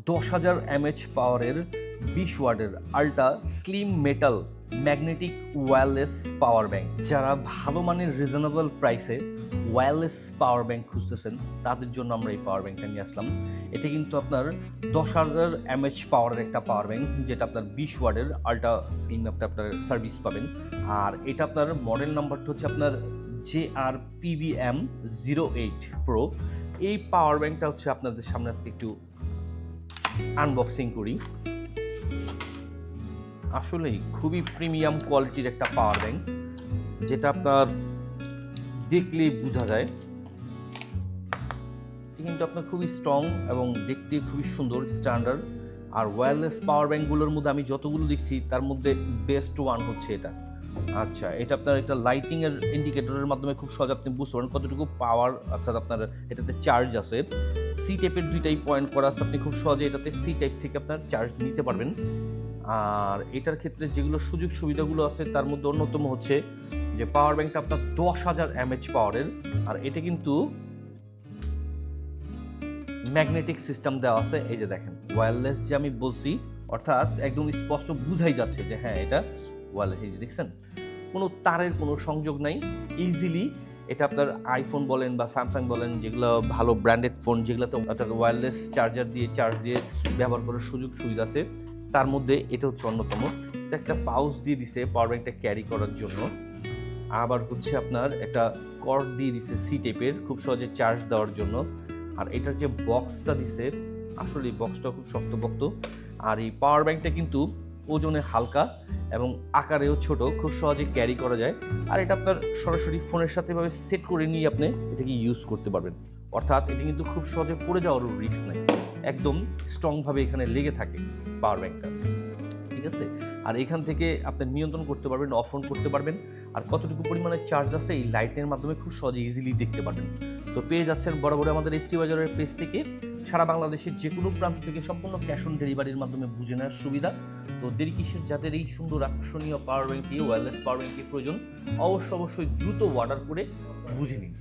10,000 mAh পাওয়ারের 20 ওয়াটের ultra slim metal magnetic wireless power bank. যারা ভালো মানের রিজনেবল প্রাইসে ওয়্যারলেস পাওয়ার ব্যাংক খুঁজতেছেন তাদের জন্য আমরা এই পাওয়ার ব্যাংকটা নিয়ে আসলাম। এটা কিন্তু আপনার 10,000 mAh পাওয়ারের একটা পাওয়ার ব্যাংক, যেটা আপনার 20 ওয়াটের আল্ট্রা স্লিম একটা আপনার সার্ভিস পাবেন। আর এটা আপনার মডেল নাম্বারটা হচ্ছে আপনার JRPVM08 Pro। এই পাওয়ার ব্যাংকটা হচ্ছে আপনাদের সামনে আজকে একটু আনবক্সিং করি। আসলেই খুবই প্রিমিয়াম কোয়ালিটির একটা পাওয়ার ব্যাংক, যেটা আপনার দেখলেই বোঝা যায়। কিন্তু আপনার খুবই স্ট্রং এবং দেখতে খুবই সুন্দর, স্ট্যান্ডার্ড। আর ওয়্যারলেস পাওয়ার ব্যাংকগুলোর মধ্যে আমি যতগুলো দেখছি তার মধ্যে বেস্ট ওয়ান হচ্ছে এটা। আচ্ছা, এটা আপনার একটা লাইটিং এর ইন্ডিকেটরের মাধ্যমে খুব সহজে আপনি বুঝতে পারেন কতটুকু পাওয়ার, অর্থাৎ আপনার এটাতে চার্জ আছে। সি টাইপের দুইটাই পয়েন্ট করা আছে, আপনি খুব সহজে এটাতে সি টাইপ থেকে আপনার চার্জ নিতে পারবেন। আর এটার ক্ষেত্রে যেগুলো সুযোগ সুবিধাগুলো আছে তার মধ্যে অন্যতম হচ্ছে যে পাওয়ার ব্যাংকটা আপনার 10,000 mAh পাওয়ারের, আর এটা কিন্তু ম্যাগনেটিক সিস্টেম দেওয়া আছে। এই যে দেখেন ওয়্যারলেস যে আমি বলছি, অর্থাৎ একদম স্পষ্ট বুঝাই যাচ্ছে যে হ্যাঁ এটা ওয়্যারলেস। এই যে দেখছেন কোনো তারের কোনো সংযোগ নাই। ইজিলি এটা আপনার আইফোন বলেন বা স্যামসাং বলেন, যেগুলো ভালো ব্র্যান্ডেড ফোন, যেগুলোতে অর্থাৎ ওয়্যারলেস চার্জার দিয়ে চার্জ দিয়ে ব্যবহার করার সুযোগ সুবিধা আছে, তার মধ্যে এটা হচ্ছে অন্যতম। এটা একটা পাউচ দিয়ে দিছে পাওয়ার ব্যাংকটা ক্যারি করার জন্য। আবার হচ্ছে আপনার একটা কর্ড দিয়ে দিছে সি টাইপের, খুব সহজে চার্জ দেওয়ার জন্য। আর এটার যে বক্সটা দিছে, আসলে এই বক্সটা খুব শক্তপোক্ত। আর এই পাওয়ার ব্যাংকটা কিন্তু ওজনে হালকা এবং আকারেও ছোট, খুব সহজে ক্যারি করা যায়। আর এটা আপনার সরাসরি ফোনের সাথে এভাবে সেট করে নিয়ে আপনি এটাকে ইউজ করতে পারবেন। অর্থাৎ এটা কিন্তু খুব সহজে পড়ে যাওয়ারও রিস্ক নাই, একদম স্ট্রংভাবে এখানে লেগে থাকে পাওয়ার ব্যাংকটা। ঠিক আছে, আর এখান থেকে আপনি নিয়ন্ত্রণ করতে পারবেন, অফ অন করতে পারবেন। আর কতটুকু পরিমাণে চার্জ আছে এই লাইটের মাধ্যমে খুব সহজে ইজিলি দেখতে পারবেন। তো পেয়ে যাচ্ছেন বরাবর আমাদের এসটি বাজারের পেজ থেকে। সারা বাংলাদেশের যে কোনো প্রান্ত থেকে সম্পূর্ণ ক্যাশ অন ডেলিভারির মাধ্যমে বুঝে নেওয়ার সুবিধা। তো দেরি কিসের, যাদের এই সুন্দর আকর্ষণীয় পাওয়ার ব্যাংকটি ওয়্যারলেস পাওয়ার ব্যাংকের প্রয়োজন, অবশ্যই দ্রুত অর্ডার করে বুঝে নিন।